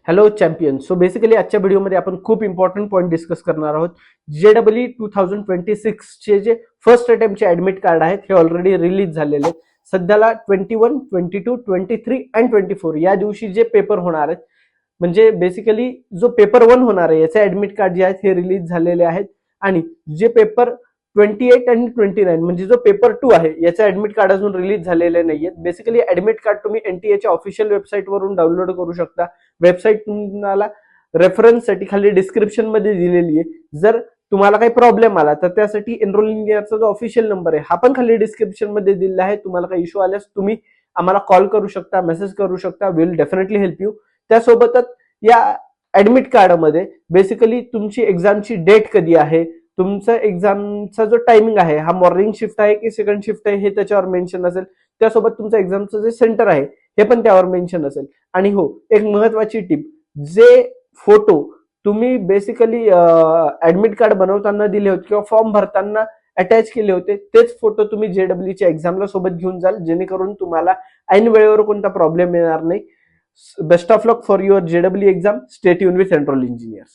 Hello champion. So basically आजच्या व्हिडिओमध्ये आपण खूप इम्पॉर्टंट पॉईंट डिस्कस करणार आहोत. JEE 2026 चे जे फर्स्ट अटेम्प्टचे ऍडमिट कार्ड आहेत हे ऑलरेडी रिलीज झालेले आहेत. सध्याला 21, 22, 23 अँड 24 या दिवशी जे पेपर होणार आहेत, म्हणजे बेसिकली जो पेपर 1 होणार आहे याचे ऍडमिट कार्ड जे आहेत हे रिलीज झालेले आहेत. आणि जे पेपर 28 आणि 29 म्हणजे जो पेपर 2 आहे याचे ऍडमिट कार्ड अजून रिलीज झालेले नाहीयेत. बेसिकली ऍडमिट कार्ड तुम्ही NTA ऑफिशियल वेबसाईट वरून डाउनलोड करू शकता. वेबसाईट तुम्हाला रेफरन्ससाठी खाली डिस्क्रिप्शन मध्ये दिलेली आहे. जर तुम्हाला काही प्रॉब्लेम आला तर त्यासाठी एनरोल इंडियाचा जो ऑफिशियल नंबर आहे हा पण खाली डिस्क्रिप्शन मध्ये दिलेला आहे. तुम्हाला काही इश्यू आल्यास तुम्ही आम्हाला कॉल करू शकता, मेसेज करू शकता. Will definitely help you. त्यासोबतच या ऍडमिट कार्ड मध्ये बेसिकली तुमची एक्झामची डेट कधी आहे, तुमचा एक्झामचा जो टायमिंग आहे हा मॉर्निंग शिफ्ट आहे की सेकंड शिफ्ट आहे हे त्याच्यावर मेन्शन असेल. त्यासोबत तुमचं एक्झामचं जे सेंटर आहे हे पण त्यावर मेन्शन असेल. आणि हो, एक महत्वाची टिप, जे फोटो तुम्ही बेसिकली ऍडमिट कार्ड बनवताना दिले होते किंवा फॉर्म भरताना अटॅच केले होते तेच फोटो तुम्ही JEE च्या एक्झामला सोबत घेऊन जाल, जेणेकरून तुम्हाला ऐन वेळेवर कोणता प्रॉब्लेम येणार नाही. Best of luck for your JEE exam. Stay tune with enrol engineers.